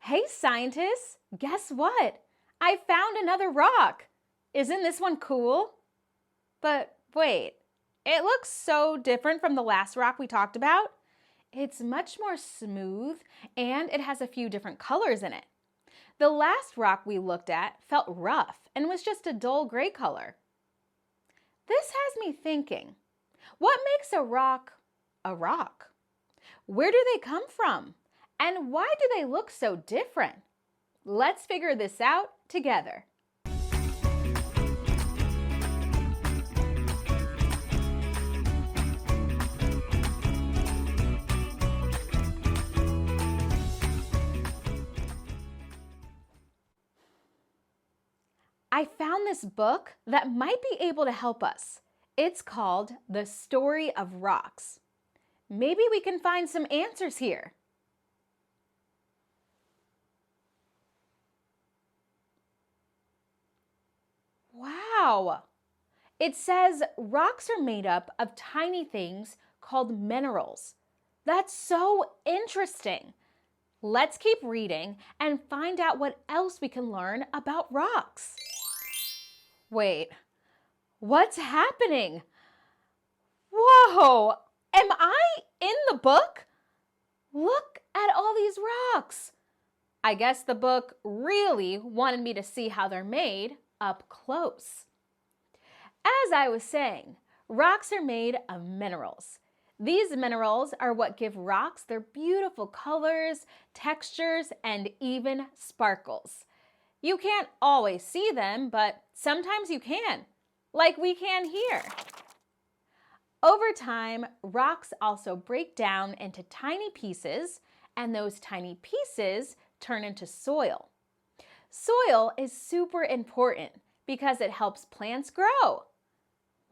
Hey scientists, guess what? I found another rock. Isn't this one cool? But wait, it looks so different from the last rock we talked about. It's much more smooth and it has a few different colors in it. The last rock we looked at felt rough and was just a dull gray color. This has me thinking, what makes a rock a rock? Where do they come from? And why do they look so different? Let's figure this out together. I found this book that might be able to help us. It's called The Story of Rocks. Maybe we can find some answers here. Wow! It says rocks are made up of tiny things called minerals. That's so interesting. Let's keep reading and find out what else we can learn about rocks. Wait, what's happening? Whoa! Am I in the book? Look at all these rocks. I guess the book really wanted me to see how they're made up close. As I was saying, rocks are made of minerals. These minerals are what give rocks their beautiful colors, textures, and even sparkles. You can't always see them, but sometimes you can, like we can here. Over time, rocks also break down into tiny pieces, and those tiny pieces turn into soil. Soil is super important because it helps plants grow.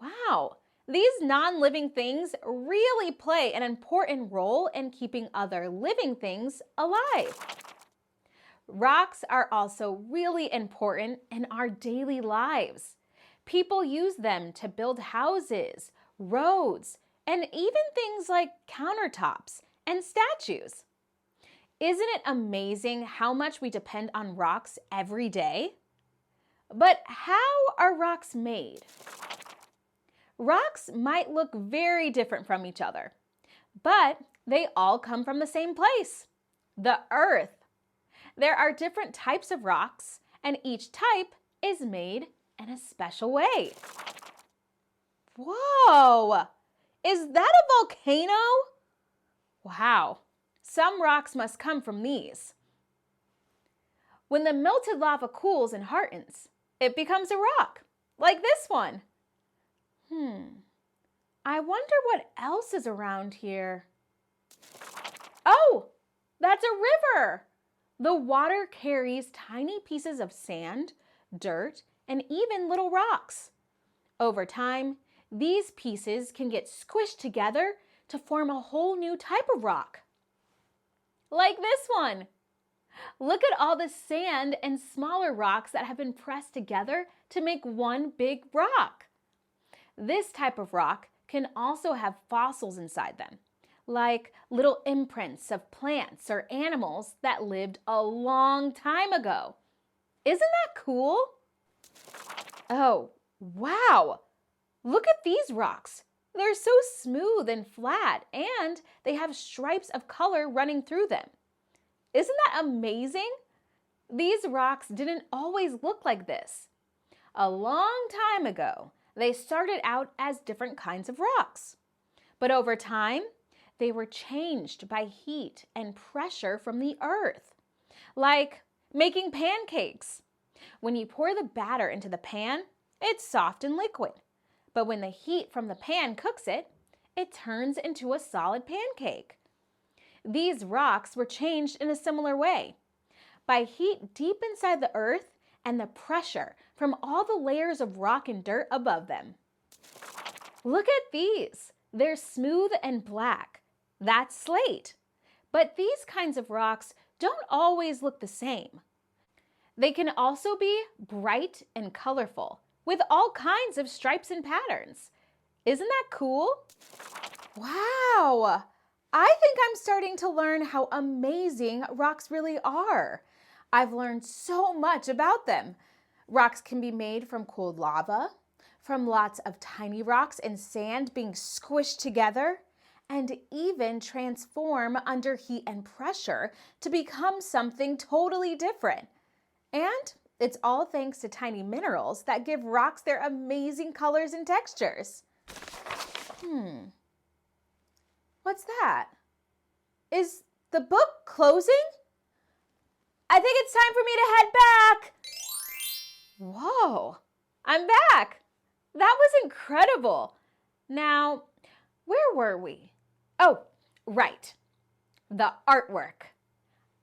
Wow, these non-living things really play an important role in keeping other living things alive. Rocks are also really important in our daily lives. People use them to build houses, roads, and even things like countertops and statues. Isn't it amazing how much we depend on rocks every day? But how are rocks made? Rocks might look very different from each other, but they all come from the same place, the Earth. There are different types of rocks, and each type is made in a special way. Whoa! Is that a volcano? Wow, some rocks must come from these. When the melted lava cools and hardens, it becomes a rock, like this one. I wonder what else is around here. Oh, that's a river! The water carries tiny pieces of sand, dirt, and even little rocks. Over time, these pieces can get squished together to form a whole new type of rock. Like this one. Look at all the sand and smaller rocks that have been pressed together to make one big rock. This type of rock can also have fossils inside them, like little imprints of plants or animals that lived a long time ago. Isn't that cool? Oh, wow! Look at these rocks. They're so smooth and flat, and they have stripes of color running through them. Isn't that amazing? These rocks didn't always look like this. A long time ago, they started out as different kinds of rocks. But over time, they were changed by heat and pressure from the earth. Like making pancakes. When you pour the batter into the pan, it's soft and liquid. But when the heat from the pan cooks it, it turns into a solid pancake. These rocks were changed in a similar way, by heat deep inside the earth and the pressure from all the layers of rock and dirt above them. Look at these. They're smooth and black. That's slate. But these kinds of rocks don't always look the same. They can also be bright and colorful, with all kinds of stripes and patterns. Isn't that cool? Wow! I think I'm starting to learn how amazing rocks really are. I've learned so much about them. Rocks can be made from cooled lava, from lots of tiny rocks and sand being squished together, and even transform under heat and pressure to become something totally different. And it's all thanks to tiny minerals that give rocks their amazing colors and textures. What's that? Is the book closing? I think it's time for me to head back. Whoa, I'm back. That was incredible. Now, where were we? Oh, right, the artwork.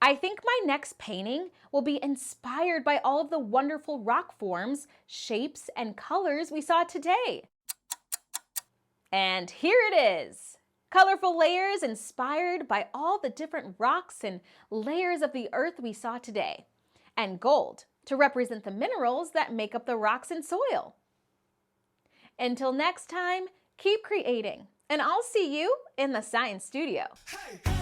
I think my next painting will be inspired by all of the wonderful rock forms, shapes, and colors we saw today. And here it is. Colorful layers inspired by all the different rocks and layers of the earth we saw today. And gold to represent the minerals that make up the rocks and soil. Until next time, keep creating, and I'll see you in the science studio. Hey.